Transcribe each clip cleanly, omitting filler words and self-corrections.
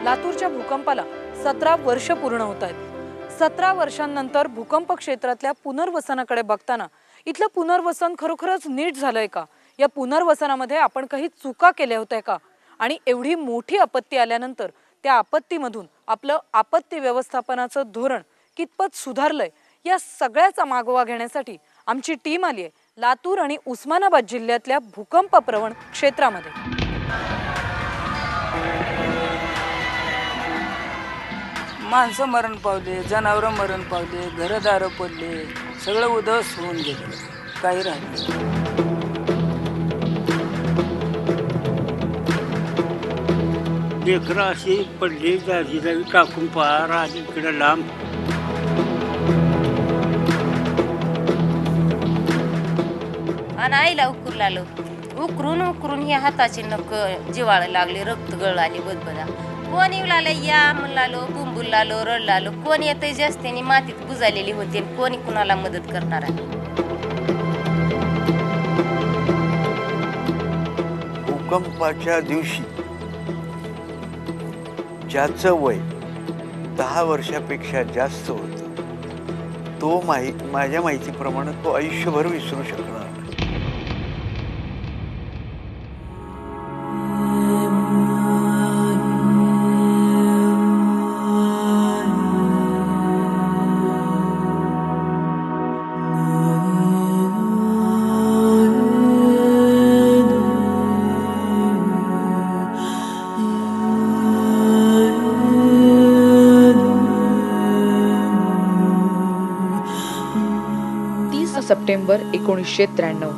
लातूरच्या भूकंपाला 17 वर्ष पूर्ण होत आहेत। 17 वर्षांनंतर भूकंप क्षेत्रातल्या पुनर्वसनाकडे बघताना इथलं पुनर्वसन खरोखरच नीट झालंय का? या पुनर्वसनामध्ये आपण काही चुका केल्या होत्या का? आणि एवढी मोठी आपत्ती आल्यानंतर त्या आपत्तीमधून आपलं आपत्ती व्यवस्थापनाचं धोरण कितपत सुधारलंय या सगळ्याचा मागोवा घेण्यासाठी आमची टीम आली आहे लातूर आणि उस्मानाबाद जिल्ह्यातल्या भूकंप प्रवण क्षेत्रामध्ये। माणसं मरण पावले, जनावरं मरण पावले, घरदारं पडले, सगळं उद्ध्वस्त होऊन गेलं, काही राहिलं। लेकरं अशी पडली जागी टाकून पार आली इकडे लांब। आणि आईला उकरून उकरून हे हाताचे नख जिवाळा लागले, रक्त गळ आली बदबदा। कोण येऊ लागलं या म्हणलालो, बुंबुल लालो, रडलालो, कोण येतंय जास्तीने मातीत बुजालेली होती, कोणी कुणाला मदत करणार आहे। भूकंपाच्या दिवशी ज्याचं वय 10 वर्षापेक्षा जास्त होतं तो माझ्या माहितीप्रमाणे तो आयुष्यभर विसरू शकणार नाही। सप्टेंबर 1993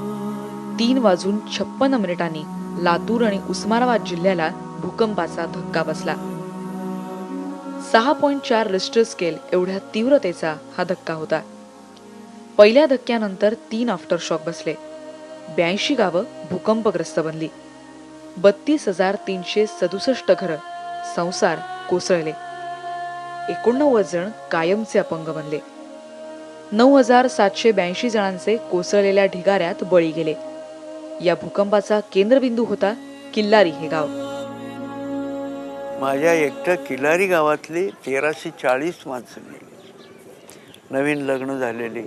3:56 लातूर आणि उस्मानाबाद जिल्ह्याला भूकंपाचा धक्का बसला। 6.4 रिश्टर स्केल एवढ्या तीव्रतेचा हा धक्का होता। पहिल्या धक्क्यानंतर 3 आफ्टर शॉक बसले। 82 गावं भूकंपग्रस्त बनली। 32,367 घरं संसार कोसळले। 89 जण कायमचे अपंग बनले। 9,782 जणांचे कोसळलेल्या ढिगाऱ्यात बळी गेले। या भूकंपाचा केंद्रबिंदू होता किल्लारी हे गाव। माझ्या एकट्या किल्लारी गावातले 1340 माणसं गेली। नवीन लग्न झालेली,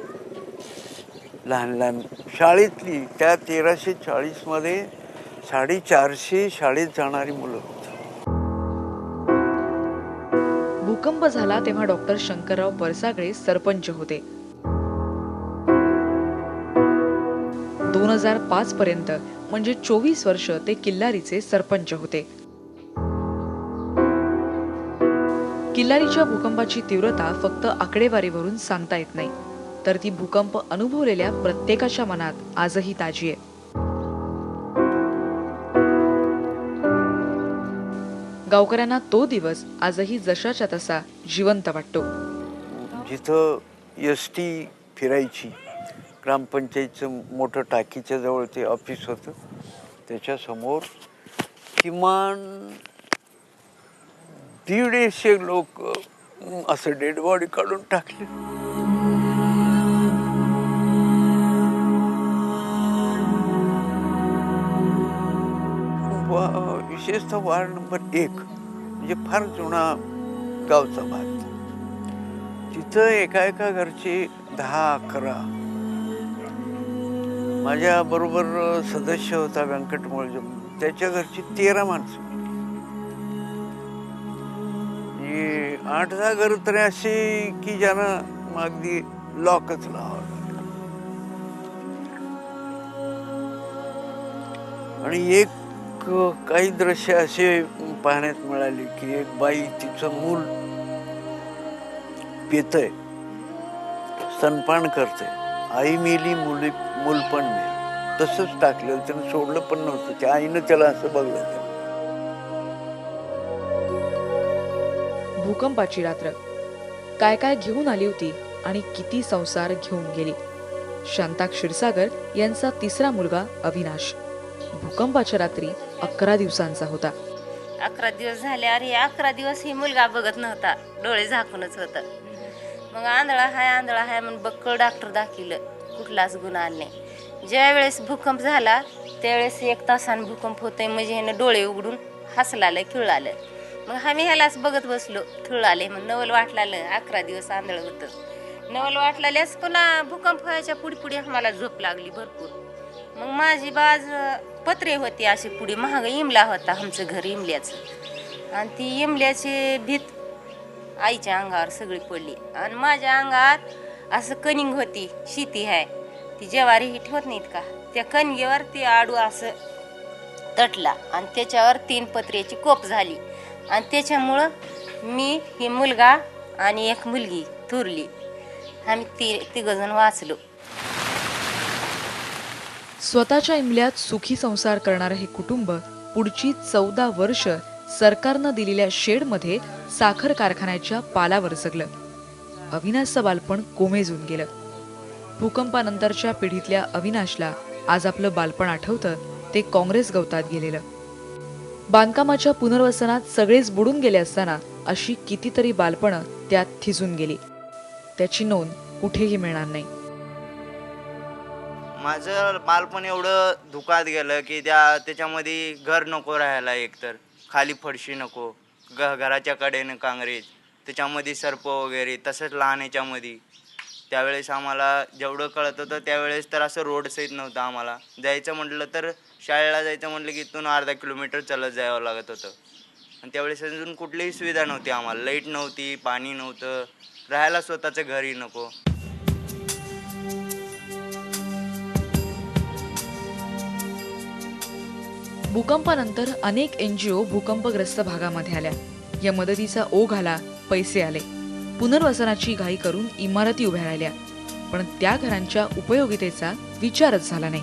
लहान लहान शाळेतली, त्या 1340 मध्ये 450 शाळेत जाणारी मुलं होती। भूकंप झाला तेव्हा डॉक्टर शंकरराव परसागळे सरपंच होते। 2005 पर्यंत म्हणजे 24 वर्ष ते किल्लारीचे सरपंच होते। किल्लारीच्या भूकंपाची तीव्रता फक्त आकडेवारीवरून सांगता येत नाही, तर ती भूकंप अनुभवलेल्या प्रत्येकाच्या मनात आजही ताजी आहे। गावकऱ्यांना तो दिवस आजही जशाच्या तसा जिवंत वाटतो। जिथं एसटी फिरायची, ग्रामपंचायतचं मोठं टाकीच्या जवळ ते ऑफिस होतं, त्याच्या समोर किमान 150 लोक असं डेड बॉडी काढून टाकले। विशेषतः वार्ड नंबर 1 म्हणजे फार जुना गावचा भाग, तिथं एका घरचे 10-11, माझ्या बरोबर सदस्य होता व्यंकट मोळजे, त्याच्या घरची 13 माणसं। 8-10 घर तरी अशी की ज्यांना अगदी लॉकच लावावं लागलं। आणि एक काही दृश्य असे पाहण्यात मिळाले की एक बाई तिचं मूल पितय, स्तनपान करते, आई मेली, मूल पण मेली, तसंच टाकलं, त्यानं सोडलं पण नव्हतं, त्या आईनं त्याला असं बघलं। भूकंपाची रात्र काय काय घेऊन आली होती आणि किती संसार घेऊन गेली। शांता क्षीरसागर यांचा 3रा मुलगा अविनाश भूकंपाच्या रात्री 11 दिवसांचा होता। 11 दिवस झाले, अरे 11 दिवस ही मुलगा बघत नव्हता, डोळे झाकूनच होता। मग आंधळा हाय म्हणून बक्कळ डॉक्टर दाखिलं, कुठलाच गुन्हा नाही। ज्या वेळेस भूकंप झाला त्यावेळेस 1 तासाने भूकंप होतोय म्हणजे ह्यानं डोळे उघडून हसलालं, खिळालं। मग आम्ही ह्यालाच बघत बसलो. थुळ आले मग नवल वाटलालं. 11 दिवस आंधळ होतं. नवल वाटलाल्यास पुन्हा भूकंप व्हायच्या पुढे पुढे आम्हाला झोप लागली भरपूर. मग माझी बाज पत्रे होती अशी पुढे महाग इमला होता आमचं घर इमल्याचं. आणि ती इमल्याची भीत आईच्या अंगावर सगळी पडली. आणि माझ्या अंगात असं कनिंग होती, शेती आहे ती ज्वारी ही ठेवत नाहीत का, त्या कणगीवर ती आडू असं तटला आणि त्याच्यावर 3 पत्र्याची कोप झाली. आणि त्याच्यामुळं मी ही मुलगा आणि एक मुलगी थुरली. आम्ही तिघजण वाचलो. स्वतःच्या इमल्यात सुखी संसार करणारं हे कुटुंब पुढची 14 वर्ष सरकारनं दिलेल्या शेडमध्ये साखर कारखान्याच्या पालावर जगलं. अविनाशचं बालपण कोमेजून गेलं. भूकंपानंतरच्या पिढीतल्या अविनाशला आज आपलं बालपण आठवतं ते काँग्रेस गवतात गेलेलं. बांधकामाच्या पुनर्वसनात सगळेच बुडून गेले असताना अशी कितीतरी बालपणं त्यात थिजून गेली. त्याची नोंद कुठेही मिळणार नाही. माझं बालपण एवढं धुकात गेलं की त्याच्यामध्ये घर नको राहायला, एकतर खाली फरशी नको, घराच्या कडेनं काँग्रेस, त्याच्यामध्ये सर्प वगैरे, तसंच लहान याच्यामध्ये. त्यावेळेस आम्हाला जेवढं कळत होतं त्यावेळेस तर असं रोड सहित नव्हतं. आम्हाला जायचं म्हटलं तर शाळेला जायचं म्हटलं की इथून अर्धा किलोमीटर चालत जावं लागत होतं. आणि त्यावेळेस अजून कुठलीही सुविधा नव्हती आम्हाला. लाईट नव्हती, पाणी नव्हतं, राहायला स्वतःचं घरही नको. भूकंपानंतर अनेक NGO भूकंपग्रस्त भागामध्ये आल्या. या मदतीचा ओघ आला, पैसे आले. पुनर्वसनाची घाई करून इमारती उभ्या राहिल्या, पण त्या घरांच्या उपयोगितेचा विचारच झाला नाही.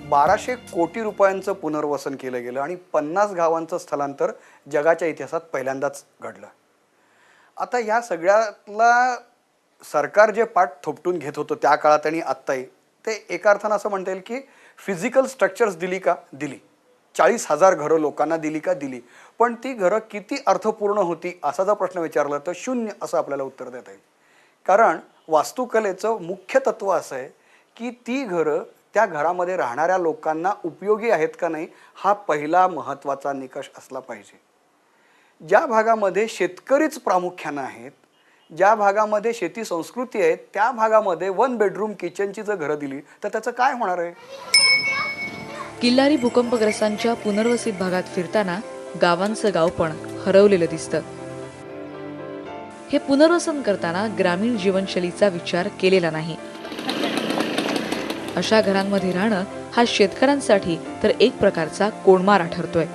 1200 कोटी रुपयांचं पुनर्वसन केलं गेलं आणि 50 गावांचं स्थलांतर जगाच्या इतिहासात पहिल्यांदाच घडलं. आता या सगळ्यातला सरकार जे पाठ थोपटून घेत होतं त्या काळात आणि आत्ताही, ते एका अर्थानं असं म्हणता येईल की फिजिकल स्ट्रक्चर्स दिली का? दिली. 40,000 घरं लोकांना दिली का? दिली. पण ती घरं किती अर्थपूर्ण होती असा जर प्रश्न विचारला तर 0 असं आपल्याला उत्तर देता येईल. कारण वास्तुकलेचं मुख्य तत्व असं आहे की ती घरं त्या घरामध्ये राहणाऱ्या लोकांना उपयोगी आहेत का नाही हा पहिला महत्त्वाचा निकष असला पाहिजे. ज्या भागामध्ये शेतकरीच प्रामुख्यानं आहेत, ज्या भागामध्ये शेती संस्कृती आहे, त्या भागामध्ये 1 बेडरूम किचनची जर घरं दिली तर त्याचं काय होणार आहे? किल्लारी भूकंपग्रस्तांच्या पुनर्वसित भागात फिरताना गावांचं गावपण हरवलेलं दिसतं. हे पुनर्वसन करताना ग्रामीण जीवनशैलीचा विचार केलेला नाही. अशा घरांमध्ये राहणं हा शेतकऱ्यांसाठी तर एक प्रकारचा कोंडमारा ठरतोय.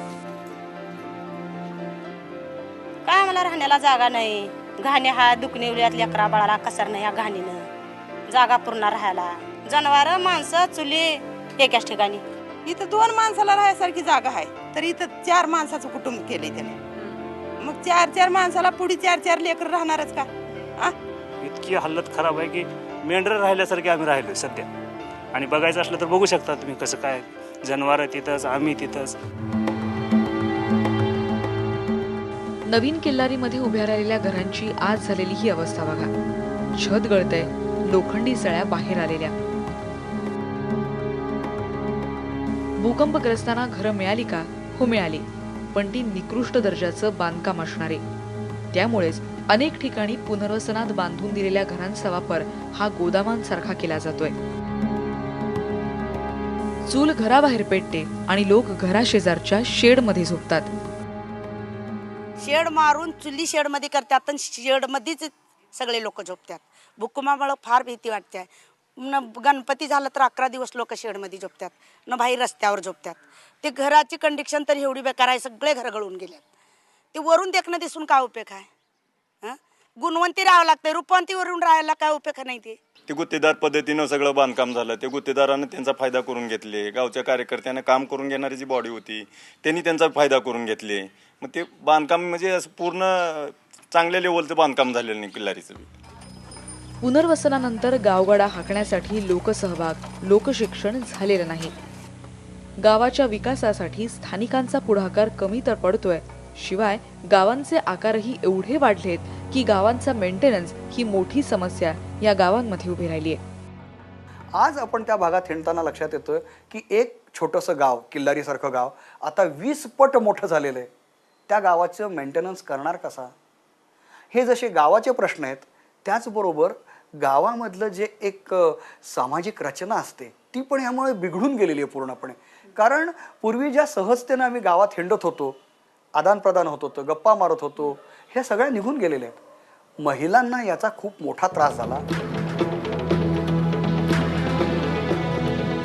काय आम्हाला राहण्याला जागा नाही. घाणे हा दुखणेवल्यात लेकरा बाळाला कसर नाही. या घाणीनं जागा पूर्ण राहायला, जनावर माणसं चुली एकाच ठिकाणी. इथं 2 माणसाला राहायसारखी जागा आहे, तर इथं 4 माणसाचं कुटुंब केलंय त्याने. मग 4 माणसाला पुढे 4 लेकर राहणारच का? इतकी हालत खराब आहे की मेंढरं राहिल्यासारखे आम्ही राहिलो सध्या. आणि बघायचं असलं तर बघू शकता तुम्ही कसं काय, जनावरं तिथंच, आम्ही तिथंच. नवीन किल्लारीमध्ये उभ्या राहिलेल्या घरांची आज झालेली ही अवस्था बघा. छत गळतंय, लोखंडी सळ्या बाहेर आलेल्या. भूकंपग्रस्तांना घरं मिळाली का? हो मिळाली, पण ती निकृष्ट दर्जाचं बांधकाम असणारे. त्यामुळेच अनेक ठिकाणी पुनर्वसनात बांधून दिलेल्या घरांचा वापर हा गोदामांसारखा केला जातोय. चूल घराबाहेर पेटते आणि लोक घराशेजारच्या शेडमध्ये झोपतात. शेड मारून चुली शेडमध्ये करतात आणि शेडमध्येच सगळे लोक झोपतात. भूकंपामुळे फार भीती वाटते. न गणपती झालं तर 11 दिवस लोक शेडमध्ये झोपतात, न बाहेर रस्त्यावर झोपतात. ते घराची कंडिशन तर एवढी बेकार आहे, सगळे घर गळून गेल्यात. ते वरून देखणं दिसून काय उपयोग आहे? गुणवंती राहावं लागतं, रूपवंतीवरून राहायला काय उपयोग नाही. ते गुत्तेदार पद्धतीनं सगळं बांधकाम झालं. ते गुत्तेदारानं त्यांचा फायदा करून घेतले. गावच्या कार्यकर्त्यांना काम करून घेणारी जी बॉडी होती त्यांनी त्यांचा फायदा करून घेतले. मग ते बांधकाम म्हणजे असं पूर्ण चांगल्या लेवलचं बांधकाम झालेलं नाही किल्लारीचं. पुनर्वसनानंतर गावगाडा हाकण्यासाठी लोकसहभाग, लोकशिक्षण झालेलं नाही. गावाच्या विकासासाठी स्थानिकांचा पुढाकार कमी तर पडतोय, शिवाय गावांचे आकारही एवढे वाढलेत की गावांचा मेंटेनन्स ही मोठी समस्या या गावांमध्ये उभी राहिली आहे. आज आपण त्या भागात हिंडताना लक्षात येतं की एक छोटंसं गाव, किल्लारीसारखं गाव आता 20 पट मोठं झालेलं आहे. त्या गावाचं मेंटेनन्स करणार कसा? हे जसे गावाचे प्रश्न आहेत, त्याचबरोबर गावामधलं जे एक सामाजिक रचना असते ती पण यामुळे बिघडून गेलेली आहे पूर्णपणे. कारण पूर्वी ज्या सहजतेनं आम्ही गावात हिंडत होतो, आदानप्रदान होत होतं, गप्पा मारत होतो, ह्या सगळ्या निघून गेलेल्या आहेत. महिलांना याचा खूप मोठा त्रास झाला.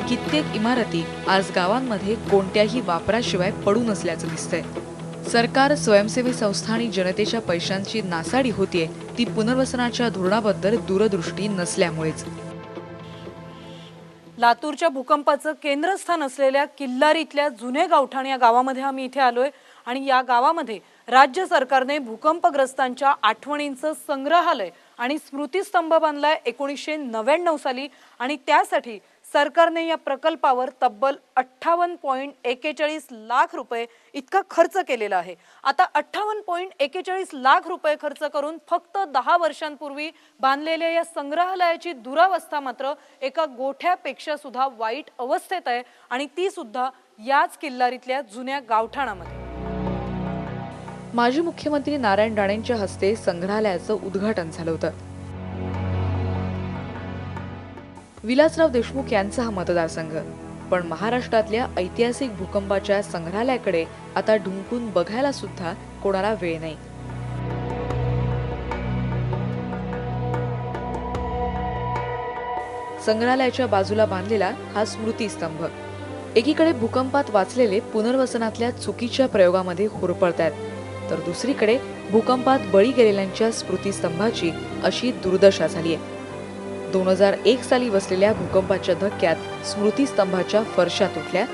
कित्येक इमारती आज गावांमध्ये कोणत्याही वापराशिवाय पडून असल्याचं दिसतंय. सरकार, स्वयंसेवी संस्था आणि जनतेच्या पैशांची नासाडी होतीये ती पुनर्वसनाच्या धोरणाबद्दल दूरदृष्टी नसल्यामुळेच. लातूरच्या भूकंपाचं केंद्रस्थान असलेल्या किल्लारीतल्या जुने गावठाण या गावामध्ये आम्ही इथे आलोय आणि या गावामध्ये राज्य सरकारने भूकंपग्रस्तांच्या आठवणींचं संग्रहालय आणि स्मृतिस्तंभ बांधलाय 1999 साली आणि त्यासाठी सरकारने या प्रकल्पावर तब्बल 58.41 लाख रुपये इतका खर्च केलेला आहे. आता 58.41 लाख रुपये खर्च करून फक्त 10 वर्षांपूर्वी बांधलेल्या या संग्रहालयाची दुरावस्था मात्र एका गोठ्यापेक्षा सुद्धा वाईट अवस्थेत आहे आणि ती सुद्धा याच किल्लारीतल्या जुन्या गावठाणामध्ये. माजी मुख्यमंत्री नारायण राणेंच्या हस्ते संग्रहालयाचं उद्घाटन झालं होतं. विलासराव देशमुख यांचा हा मतदारसंघ, पण महाराष्ट्रातल्या ऐतिहासिक भूकंपाच्या संग्रहालयाकडे आता ढुंकून बघायला सुद्धा कोणाला वेळ नाही. संग्रहालयाच्या बाजूला बांधलेला हा स्मृतिस्तंभ एकीकडे भूकंपात वाचलेले पुनर्वसनातल्या चुकीच्या प्रयोगामध्ये होरपळतात, तर दुसरीकडे भूकंपात बळी गेलेल्यांच्या स्मृतिस्तंभाची अशी दुर्दशा झाली आहे. 2001 साली बसलेल्या भूकंपाच्या धक्क्यात स्मृतिस्तंभाच्या फरशा तुटल्या,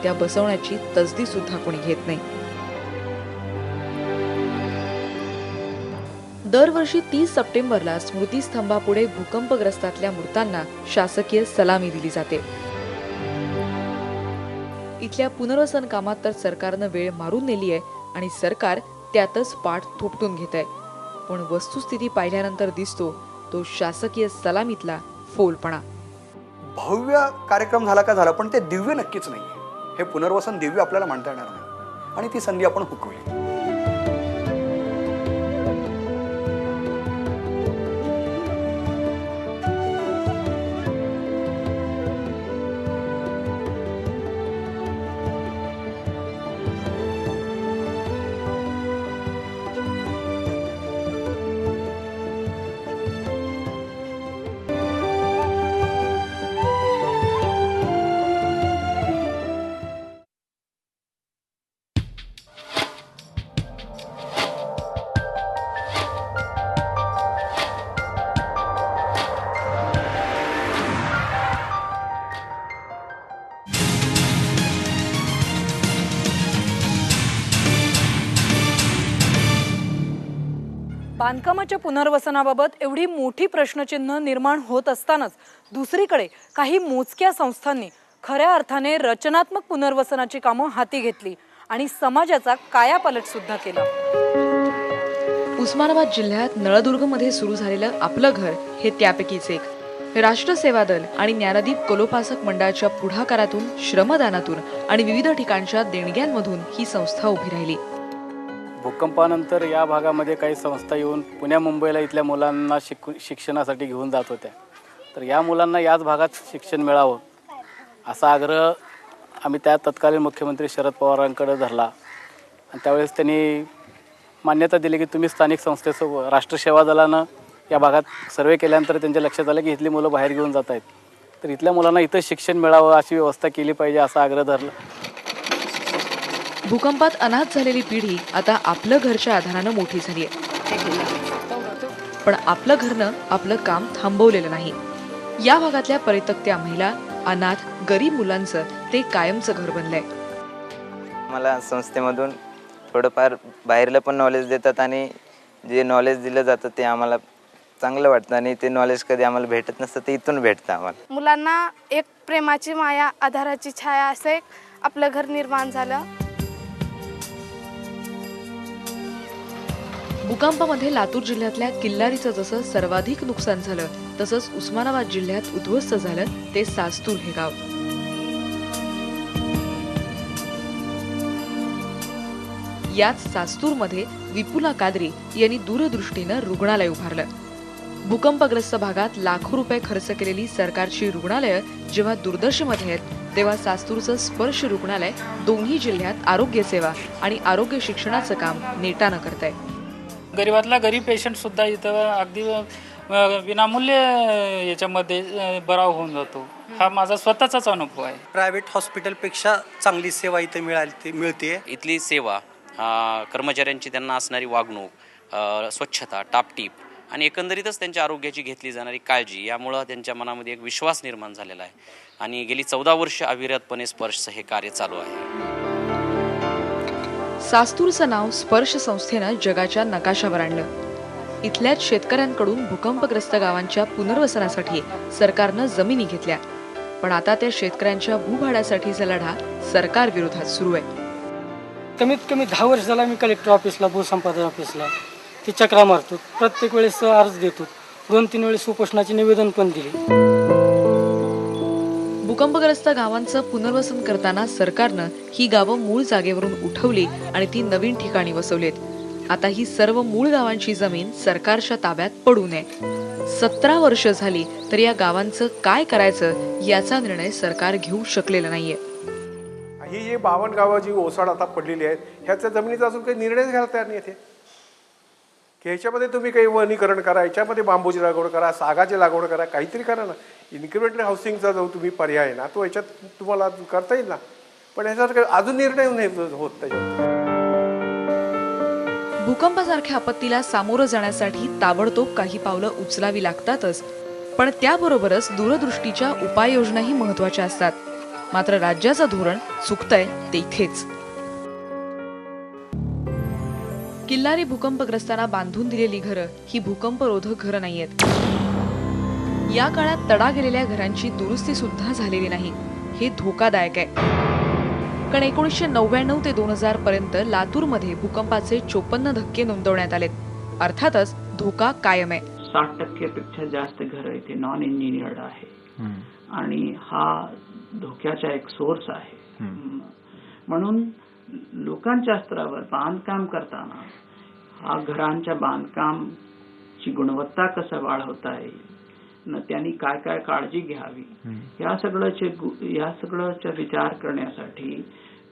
त्या बसवण्याची तसदी सुद्धा कोणी घेत नाही. दरवर्षी 30 सप्टेंबरला स्मृतिस्तंभापुढे भूकंपग्रस्तातल्या मृतांना शासकीय सलामी दिली जाते. इथल्या पुनर्वसन कामात तर सरकारनं वेळ मारून नेली आहे आणि सरकार त्यातच पाठ थोपटून घेत आहे. पण वस्तुस्थिती पाहिल्यानंतर दिसतो तो शासकीय सलामीतला फोलपणा. भव्य कार्यक्रम झाला का झाला, पण ते दिव्य नक्कीच नाही. हे पुनर्वसन दिव्य आपल्याला म्हणता येणार नाही आणि ती संधी आपण हुकवली. बांधकामाच्या पुनर्वसनाबाबत एवढी मोठी प्रश्नचिन्ह निर्माण होत असतानाच दुसरीकडे काही मोजक्या संस्थांनी खऱ्या अर्थाने रचनात्मक पुनर्वसनाची कामं हाती घेतली आणि समाजाचा कायापालट सुद्धा केला. उस्मानाबाद जिल्ह्यात नळदुर्गमध्ये सुरू झालेलं आपलं घर हे त्यापैकीच एक. राष्ट्रसेवा दल आणि ज्ञानदीप कलोपासक मंडळाच्या पुढाकारातून, श्रमदानातून आणि विविध ठिकाणच्या देणग्यांमधून ही संस्था उभी राहिली. भूकंपानंतर या भागामध्ये काही संस्था येऊन पुण्या मुंबईला इथल्या मुलांना शिक्षणासाठी घेऊन जात होत्या. तर या मुलांना याच भागात शिक्षण मिळावं असा आग्रह आम्ही त्या तत्कालीन मुख्यमंत्री शरद पवारांकडे धरला आणि त्यावेळेस त्यांनी मान्यता दिली की तुम्ही स्थानिक संस्थेसोबत राष्ट्रसेवा दलानं या भागात सर्वे केल्यानंतर त्यांच्या लक्षात आलं की इथली मुलं बाहेर घेऊन जात आहेत, तर इथल्या मुलांना इथं शिक्षण मिळावं अशी व्यवस्था केली पाहिजे असा आग्रह धरला. भूकंपात अनाथ झालेली पिढी आता आपलं घरच्या आधारानं मोठी झाली आहे. पण आपलं घरनं आपलं काम थांबवलेलं नाही. या भागातल्या परित्यक्त्या महिला, अनाथ, गरीब मुलांचं ते कायमचं घर बनलंय. मला संस्थेमधून थोडंफार बाहेरलं पण नॉलेज देतात आणि जे नॉलेज दिलं जातं ते आम्हाला चांगलं वाटतं आणि ते नॉलेज कधी आम्हाला भेटत नसतं ते इथून भेटतं आम्हाला. मुलांना एक प्रेमाची माया, आधाराची छाया असे आपलं घर निर्माण झालं. भूकंपामध्ये लातूर जिल्ह्यातल्या किल्लारीचं जसं सर्वाधिक नुकसान झालं, तसंच उस्मानाबाद जिल्ह्यात उद्ध्वस्त झालं ते सास्तूर हे गाव. याच सास्तूरमध्ये विपुला कादरी यांनी दूरदृष्टीनं रुग्णालय उभारलं. भूकंपग्रस्त भागात लाखो रुपये खर्च केलेली सरकारची रुग्णालयं जेव्हा दुर्दशेमध्ये आहेत तेव्हा सास्तूरचं स्पर्श रुग्णालय दोन्ही जिल्ह्यात आरोग्य सेवा आणि आरोग्य शिक्षणाचं काम नेटानं करतंय. गरीबातला गरीब पेशंट सुद्धा इथं अगदी विनामूल्य याच्यामध्ये बरा होऊन जातो. हा माझा स्वतःचाच अनुभव आहे. प्रायव्हेट हॉस्पिटलपेक्षा चांगली सेवा इथे मिळते. इथली सेवा, कर्मचाऱ्यांची त्यांना असणारी वागणूक, स्वच्छता, टापटीप आणि एकंदरीतच त्यांच्या आरोग्याची घेतली जाणारी काळजी यामुळं त्यांच्या मनामध्ये एक विश्वास निर्माण झालेला आहे आणि गेली 14 वर्ष अविरतपणे स्पर्शचं हे कार्य चालू आहे. सास्तूरचं नाव स्पर्श संस्थेनं जगाच्या नकाशावर आणलं. इथल्याच शेतकऱ्यांकडून भूकंपग्रस्त गावांच्या पुनर्वसनासाठी सरकारनं जमिनी घेतल्या, पण आता त्या शेतकऱ्यांच्या भूभाड्यासाठीचा लढा सरकार विरोधात सुरू आहे. कमीत कमी 10 वर्ष झाला मी कलेक्टर ऑफिसला, भूसंपादन ऑफिसला ते चक्रा मारतो. प्रत्येक वेळेस अर्ज देतो. 2-3 वेळेस उपोषणाचे निवेदन पण दिले. भूकंपग्रस्त गावांचं पुनर्वसन करताना सरकारनं ही गावं मूळ जागेवरून उठवली आणि ती नवीन ठिकाणी वसवलीत. आता ही सर्व मूळ गावांची जमीन सरकारच्या ताब्यात पडू नये. 17 वर्ष झाली तर या गावांचं काय करायचं याचा निर्णय सरकार घेऊ शकलेलं नाहीये. ही जी 52 गावं जी ओसाड आता पडलेली आहेत ह्याच्या जमिनीचा अजून काही निर्णयच घ्यायला तयार नाही येते की ह्याच्यामध्ये तुम्ही काही वनीकरण करा, याच्यामध्ये बांबूची लागवड करा, सागाची लागवड करा, काहीतरी करा ना. इन्क्रिमेंटल हाऊसिंगचा जो तुम्ही पर्याय आहे ना तो याच्यात तुम्हाला करता येईल ना, पण ह्याच्यात अजून निर्णय नाही होत त्याच्यात. भूकंपासारख्या आपत्तीला सामोरं जाण्यासाठी ताबडतोब काही पावलं उचलावी लागतातच, पण त्याबरोबरच दूरदृष्टीच्या उपाययोजनाही महत्वाच्या असतात. मात्र राज्याचं धोरण चुकतंय ते इथेच. किल्लारी भूकंपग्रस्तांना बांधून दिलेली घरं ही भूकंपरोधक घरं नाहीयेत. या काळात तडा गेलेल्या घरांची दुरुस्ती सुद्धा झालेली नाही. हे धोकादायक आहे. कारण 1999 ते 2000 पर्यंत लातूरमध्ये भूकंपाचे 54 धक्के नोंदवण्यात आलेत. अर्थातच धोका कायम आहे. 60% पेक्षा जास्त घर इथे नॉन इंजिनियर्ड आहे आणि हा धोक्याचा एक सोर्स आहे. म्हणून लोकांच्या स्तरावर बांधकाम करताना हा घरांच्या बांधकामची गुणवत्ता कसं वाढवता येईल, न त्यांनी काय काय काळजी घ्यावी या सगळ्याचा विचार करण्यासाठी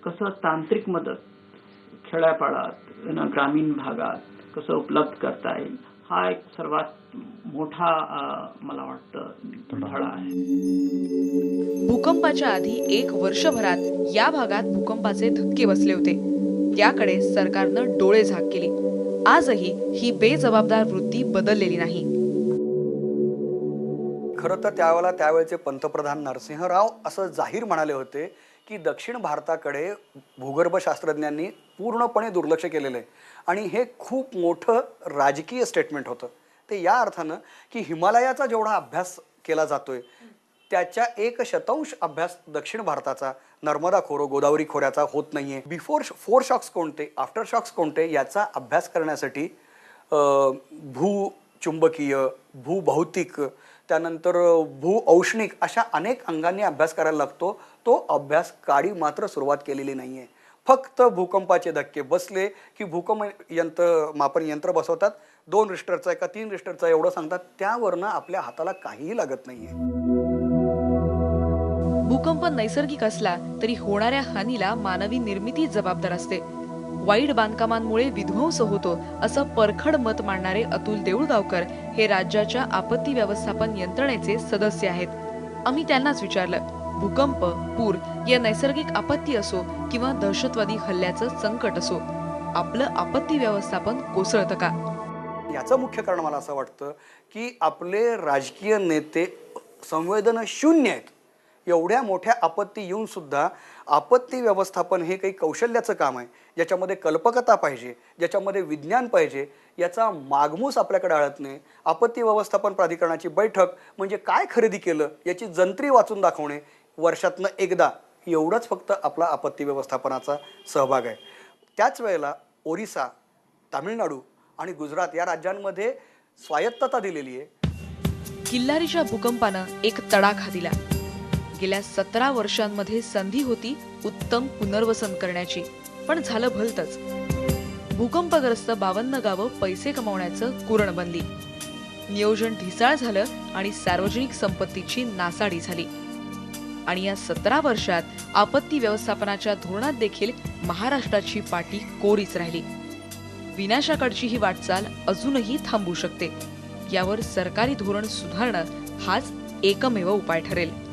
कसं तांत्रिक मदत खेड्यापाड्यात ग्रामीण भागात कसं उपलब्ध करता येईल हा एक सर्वात मोठा मला वाटतं धडा आहे. भूकंपाच्या आधी 1 वर्षभरात या भागात भूकंपाचे धक्के बसले होते. त्याकडे सरकारनं डोळे झाक केली. आजही ही बेजबाबदार वृत्ती बदललेली नाही. खरं तर त्यावेळेचे पंतप्रधान नरसिंह राव असं जाहीर म्हणाले होते की दक्षिण भारताकडे भूगर्भशास्त्रज्ञांनी पूर्णपणे दुर्लक्ष केलेलं आहे आणि हे खूप मोठं राजकीय स्टेटमेंट होतं. ते या अर्थानं की हिमालयाचा जेवढा अभ्यास केला जातोय त्याच्या 1/1 अभ्यास दक्षिण भारताचा नर्मदा खोरं गोदावरी खोऱ्याचा होत नाहीये. फोर शॉक्स कोणते, आफ्टर शॉक्स कोणते याचा अभ्यास करण्यासाठी भूचुंबकीय, भूभौतिक, त्यानंतर भूऔष्णिक अशा अनेक अंगांनी अभ्यास करायला लागतो. तो अभ्यास काडी मात्र सुरुवात केलेली नाहीये. फक्त भूकंपाचे धक्के बसले की भूकंप मापन यंत्र बसवतात. 2 रिश्टरचा आहे का 3 रिश्टरचा एवढं सांगतात. त्यावरनं आपल्या हाताला काहीही लागत नाहीये. भूकंप नैसर्गिक असला तरी होणाऱ्या हानीला मानवी निर्मिती जबाबदार असते. वाईट बांधकामांमुळे विध्वंस होतो असं परखड मत मांडणारे अतुल देऊळगावकर हे राज्याच्या आपत्ती व्यवस्थापन यंत्रणेचे सदस्य आहेत. आम्ही त्यांनाच विचारलं, भूकंप, पूर या नैसर्गिक आपत्ती असो किंवा दहशतवादी हल्ल्याचं संकट असो, आपलं आपत्ती व्यवस्थापन कोसळतं का? याचं मुख्य कारण मला असं वाटतं की आपले राजकीय नेते संवेदनशून्य आहेत. एवढ्या मोठ्या आपत्ती येऊन सुद्धा आपत्ती व्यवस्थापन हे काही कौशल्याचं काम आहे, ज्याच्यामध्ये कल्पकता पाहिजे, ज्याच्यामध्ये विज्ञान पाहिजे, याचा मागमूस आपल्याकडे आढळत नाही. आपत्ती व्यवस्थापन प्राधिकरणाची बैठक म्हणजे काय खरेदी केलं याची जंत्री वाचून दाखवणे, वर्षातनं एकदा, एवढंच फक्त आपला आपत्ती व्यवस्थापनाचा सहभाग आहे. त्याच वेळेला ओरिसा, तामिळनाडू आणि गुजरात या राज्यांमध्ये स्वायत्तता दिलेली आहे. किल्लारीच्या भूकंपानं एक तडाखा दिला. गेल्या 17 वर्षांमध्ये संधी होती उत्तम पुनर्वसन करण्याची, पण झालं भलतंच. भूकंपग्रस्त 52 गावं पैसे कमावण्याचं कुरण बनली. नियोजन ढिसाळ झालं आणि सार्वजनिक संपत्तीची नासाडी झाली. आणि या 17 वर्षात आपत्ती व्यवस्थापनाच्या धोरणात देखील महाराष्ट्राची पाठी कोरीच राहिली. विनाशाकडची ही वाटचाल अजूनही थांबू शकते. यावर सरकारी धोरण सुधारणं हाच एकमेव उपाय ठरेल.